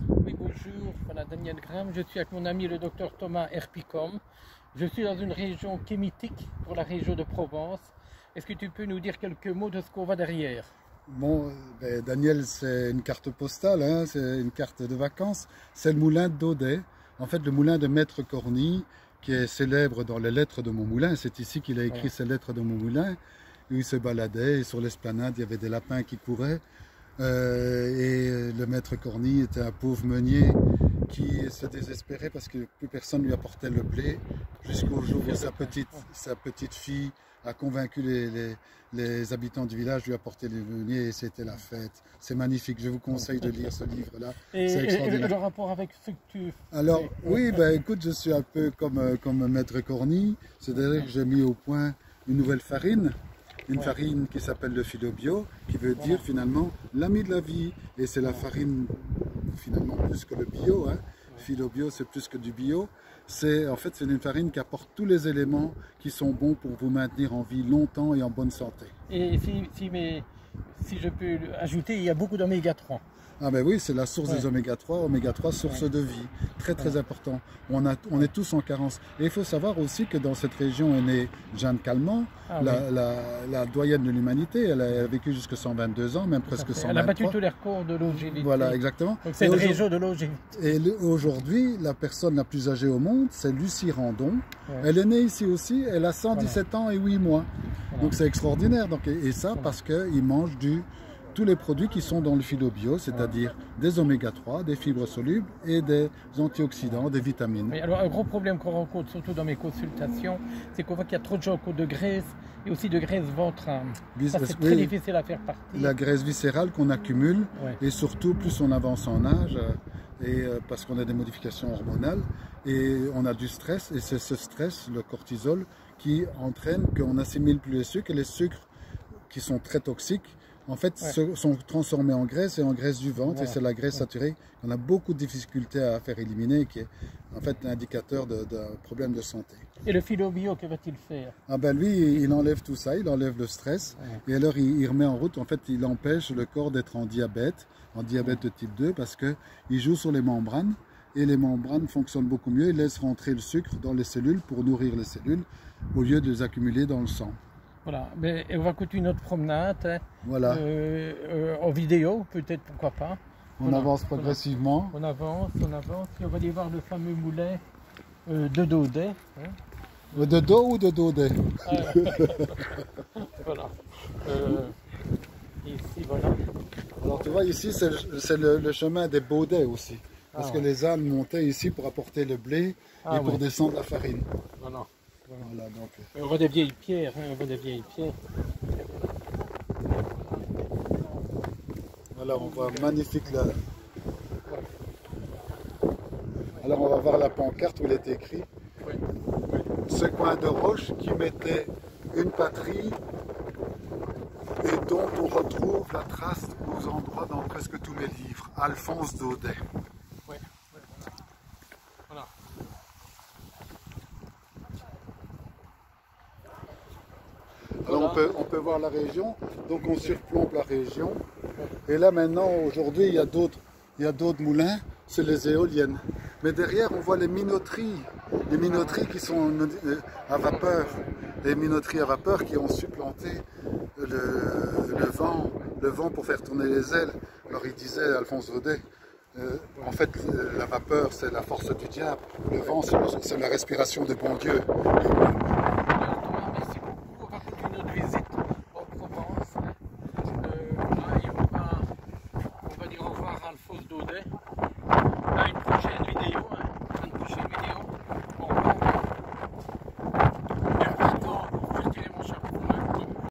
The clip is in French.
Oui, bonjour, voilà Daniel Graham. Je suis avec mon ami le docteur Thomas Herpicom. Je suis dans une région kémitique pour la région de Provence. Est-ce que tu peux nous dire quelques mots de ce qu'on voit derrière? Bon, Daniel, c'est une carte postale, hein, c'est une carte de vacances. C'est le moulin d'Audet, en fait le moulin de Maître Corny, qui est célèbre dans les lettres de mon moulin. C'est ici qu'il a écrit ses lettres de mon moulin, où il se baladait et sur l'esplanade il y avait des lapins qui couraient. Et le Maître Corny était un pauvre meunier qui se désespérait parce que plus personne lui apportait le blé, jusqu'au jour où sa petite fille a convaincu les habitants du village de lui apporter les meuniers et c'était la fête. C'est magnifique, je vous conseille de lire ce livre-là. C'est extraordinaire. Et le rapport avec ce que tu... Alors, oui, écoute, je suis un peu comme Maître Corny, c'est-à-dire que j'ai mis au point une nouvelle farine. Une farine qui s'appelle le philo-bio, qui veut dire finalement l'ami de la vie. Et c'est la farine finalement plus que le bio. Hein. Philo-bio, c'est plus que du bio. En fait, c'est une farine qui apporte tous les éléments qui sont bons pour vous maintenir en vie longtemps et en bonne santé. Et si je peux ajouter, il y a beaucoup d'oméga 3. Ah ben oui, c'est la source des oméga 3. Oméga 3, source de vie. Très très important. On est tous en carence. Et il faut savoir aussi que dans cette région est née Jeanne Calment, la doyenne de l'humanité. Elle a vécu jusqu'à 122 ans, même presque 123. Elle a battu tous les records de longévité. Voilà, exactement. C'est une région de longévité. Et aujourd'hui, la personne la plus âgée au monde, c'est Lucie Randon. Elle est née ici aussi. Elle a 117 ans et 8 mois. Donc c'est extraordinaire. Donc, et ça parce qu'ils mangent tous les produits qui sont dans le philo-bio, c'est-à-dire des oméga 3, des fibres solubles et des antioxydants, des vitamines. Mais alors un gros problème qu'on rencontre surtout dans mes consultations, c'est qu'on voit qu'il y a trop de gens qui ont de graisse et aussi de graisse ventrale. Ça c'est très difficile à faire partir. La graisse viscérale qu'on accumule et surtout plus on avance en âge parce qu'on a des modifications hormonales et on a du stress et c'est ce stress, le cortisol, qui entraîne qu'on assimile plus les sucres et les sucres qui sont très toxiques en fait, sont transformés en graisse et en graisse du ventre, et c'est la graisse saturée. On a beaucoup de difficultés à faire éliminer, qui est en fait l'indicateur d'un problème de santé. Et le philo-bio, que va-t-il faire? Ah ben lui, il enlève tout ça, il enlève le stress, et alors il remet en route, en fait, il empêche le corps d'être en diabète de type 2, parce qu'il joue sur les membranes, et les membranes fonctionnent beaucoup mieux, il laisse rentrer le sucre dans les cellules pour nourrir les cellules, au lieu de les accumuler dans le sang. Voilà, mais on va continuer notre promenade, hein. Voilà. En vidéo, peut-être, pourquoi pas. On avance progressivement. On avance, et on va aller voir le fameux moulin de Daudet. Hein. De dos ou de Daudet? Voilà. Ici, voilà. Alors tu vois, ici, c'est le chemin des Baudets aussi. Parce que les ânes montaient ici pour apporter le blé et pour descendre la farine. Voilà. Voilà, donc... On voit des vieilles pierres, hein, on voit des vieilles pierres. Voilà, on voit magnifique là. Alors on va voir la pancarte où il est écrit. Ce coin de roche qui mettait une patrie et dont on retrouve la trace aux endroits dans presque tous mes livres. Alphonse Daudet. Voilà. Alors on peut voir la région, donc on surplombe la région. Et là maintenant, aujourd'hui, il y a d'autres moulins, c'est les éoliennes. Mais derrière, on voit les minoteries qui sont à vapeur. Les minoteries à vapeur qui ont supplanté le vent pour faire tourner les ailes. Alors il disait, Alphonse Daudet, en fait, la vapeur, c'est la force du diable. Le vent, c'est la respiration de bon Dieu.